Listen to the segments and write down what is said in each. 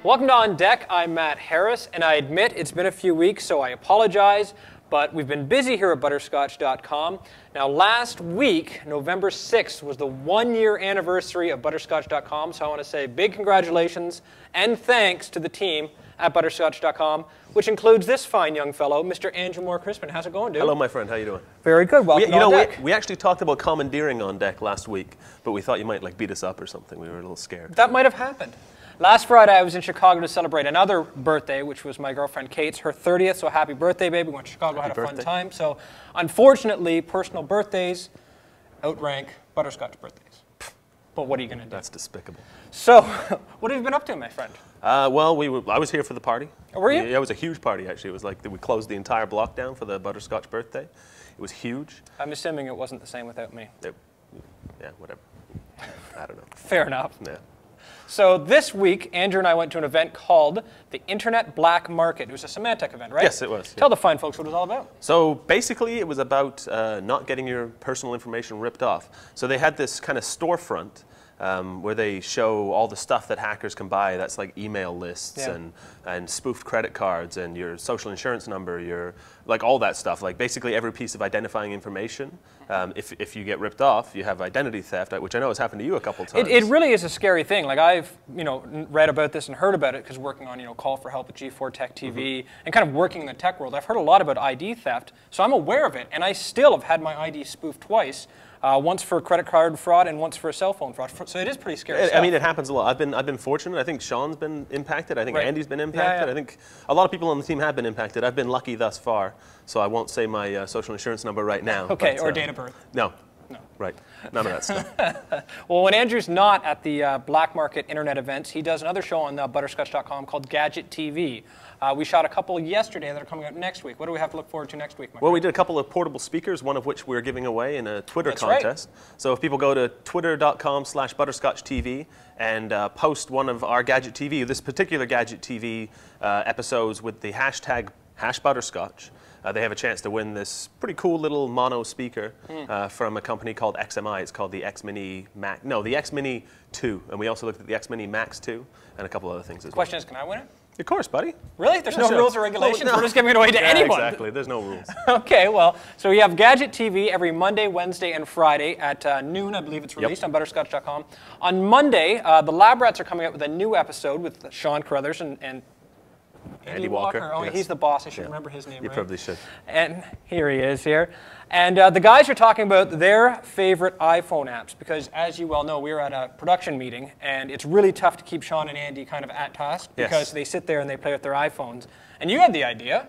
Welcome to On Deck. I'm Matt Harris, and I admit it's been a few weeks, so I apologize, but we've been busy here at Butterscotch.com. Now, last week, November 6th, was the one-year anniversary of Butterscotch.com, so I want to say big congratulations and thanks to the team at Butterscotch.com, which includes this fine young fellow, Mr. Andrew Moore-Crispin. How's it going, dude? Hello, my friend. How you doing? Very good. Welcome to On Deck. We actually talked about commandeering On Deck last week, but we thought you might beat us up or something. We were a little scared. That might have happened. Last Friday, I was in Chicago to celebrate another birthday, which was my girlfriend Kate's, her 30th, so happy birthday, baby. We went to Chicago, had a fun time. So, unfortunately, personal birthdays outrank butterscotch birthdays. But what are you going to do? That's despicable. So, what have you been up to, my friend? Well, I was here for the party. Oh, were you? Yeah, it was a huge party, actually. It was like we closed the entire block down for the butterscotch birthday. It was huge. I'm assuming it wasn't the same without me. Yeah, whatever. I don't know. Fair enough. Yeah. So this week, Andrew and I went to an event called the Internet Black Market. It was a Symantec event, right? Yes, it was. Tell the fine folks what it was all about. So basically, it was about not getting your personal information ripped off. So they had this kind of storefront where they show all the stuff that hackers can buy. That's like email lists and spoofed credit cards and your social insurance number, your all that stuff. Like basically every piece of identifying information. If you get ripped off, you have identity theft, which I know has happened to you a couple times. It really is a scary thing. Like I've read about this and heard about it because working on Call for Help with G4 Tech TV and kind of working in the tech world, I've heard a lot about ID theft. So I'm aware of it, and I still have had my ID spoofed twice. Once for credit card fraud and once for cell phone fraud. So it is pretty scary stuff. I mean, it happens a lot. I've been fortunate. I think Sean's been impacted. I think Andy's been impacted. Yeah. I think a lot of people on the team have been impacted. I've been lucky thus far, so I won't say my social insurance number right now. Okay, but, or date of birth. No. Right. None of that stuff. Well, when Andrew's not at the Black Market Internet events, he does another show on Butterscotch.com called Gadget TV. We shot a couple yesterday that are coming out next week. What do we have to look forward to next week, my friend? We did a couple of portable speakers, one of which we're giving away in a Twitter That's contest. Right. So if people go to twitter.com/butterscotchtv and post one of our Gadget TV, this particular Gadget TV episodes with the hashtag #butterscotch, they have a chance to win this pretty cool little mono speaker from a company called XMI. It's called the X-Mini Max. No, the X-Mini 2. And we also looked at the X-Mini Max 2 and a couple other things as well. Question is, can I win it? Of course, buddy. Really? There's no rules or regulations? No. We're just giving it away to anyone. Exactly. There's no rules. Okay, well, so we have Gadget TV every Monday, Wednesday, and Friday at noon, I believe it's released on Butterscotch.com. On Monday, the Lab Rats are coming out with a new episode with Sean Carruthers and Andy Walker. Oh, yes. He's the boss. I should remember his name, You right? probably should. And here he is here. And the guys are talking about their favorite iPhone apps because, as you well know, we were at a production meeting, and it's really tough to keep Sean and Andy kind of at task because they sit there and they play with their iPhones. And you had the idea.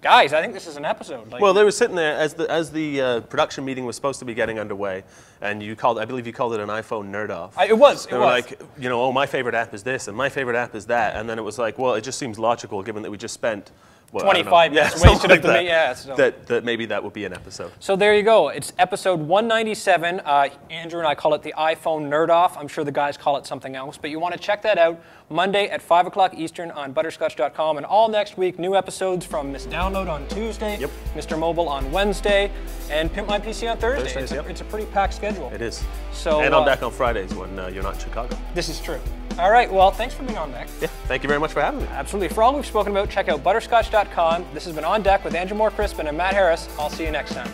Guys, I think this is an episode. Well, they were sitting there as the production meeting was supposed to be getting underway, and I believe you called it an iPhone nerd-off. It was. They were like, oh, my favorite app is this, and my favorite app is that, and then it was like, well, it just seems logical given that we just spent 25 minutes wasted like that maybe that would be an episode. So there you go. It's episode 197. Andrew and I call it the iPhone Nerd Off. I'm sure the guys call it something else, but you want to check that out Monday at 5 o'clock Eastern on Butterscotch.com. And all next week, new episodes from Miss Download on Tuesday, Mr. Mobile on Wednesday, and Pimp My PC on Thursday. It's a pretty packed schedule. It is. So, and On Deck on Fridays when you're not in Chicago. This is true. All right, well, thanks for being on deck. Yeah, thank you very much for having me. Absolutely. For all we've spoken about, check out Butterscotch.com. This has been On Deck with Andrew Moore-Crispin and Matt Harris. I'll see you next time.